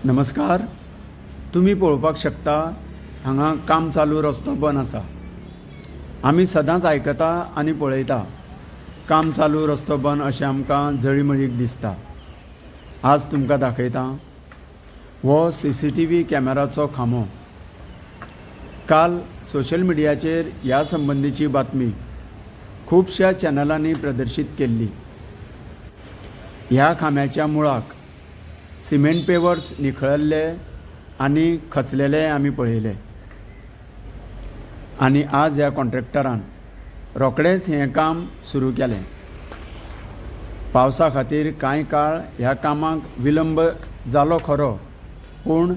नमस्कार. तुम्ही पळोवपाक शकता हांगा काम चालू रस्तो बंद आसा. आमी सदांच आयकता आनी पळयता काम चालू रस्तो बंद अशें आमकां जळीमळीक दिसता. आज तुमकां दाखयता हो CCTV कॅमेराचो खांबो. काल सोशल मिडियाचेर ह्या संबंधीची बातमी खुबश्या चॅनलांनी प्रदर्शीत केल्ली. ह्या खांब्याच्या मुळाक सिमेंट पेवर्स निखळल्ले आनी खचलेले आमी पळयले. आनी आज ह्या कॉन्ट्रॅक्टरान रोखडेंच हें काम सुरू केलें. पावसा खातीर कांय काळ ह्या कामाक विलंब जालो खरो, पूण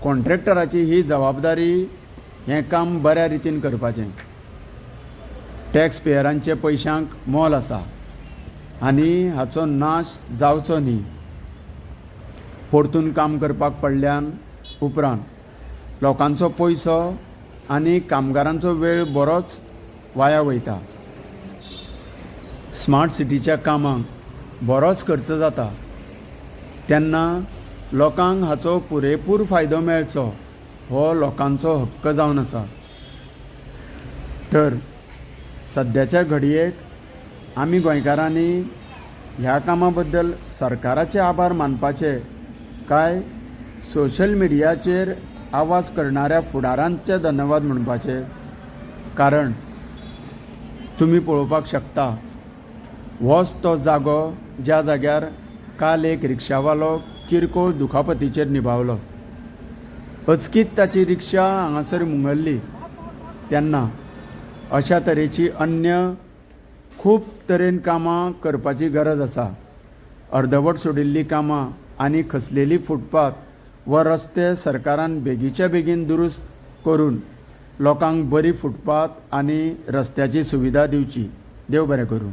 कॉन्ट्रॅक्टराची ही जबाबदारी हें काम बऱ्या रितीन करपाचें. टॅक्स पेयरांचे पयशांक मोल आसा आनी हाचो नाश जावचो न्ही. परतून काम करपाक पडल्यान उपरांत लोकांचो पयसो आनी कामगारांचो वेळ बरोच वाया वयता. स्मार्ट सिटीच्या कामाक बरोच खर्च जाता, तेन्ना लोकांक हाचो पुरेपूर फायदो मेळचो हो लोकांचो हक्क जावन आसा. तर सद्याच्या घडयेक आमी गोंयकारांनी ह्या कामा बद्दल सरकाराचे आभार मानपाचे काय सोशल मिडियाचेर आवाज करणाऱ्या फुडाऱ्यांचे धन्यवाद म्हणपाचे? कारण तुम्ही पळोवपाक शकता होच तो जागो ज्या जाग्यार काल एक रिक्षावालो किरकोळ दुखापतीचेर निभावलो. अचकीत ताची रिक्षा हांगासर मुंगल्ली तेन्ना अशा तरेची अन्य खूब तरेन कामां करपाची गरज आसा. अर्दवट सोडिल्लीं कामां आनी खचलेली फुटपाथ व रस्ते सरकारान बेगीच्या बेगीन दुरुस्त करून लोकांक बरी फुटपाथ आनी रस्त्याची सुविधा दिवची. देव बरें करूं.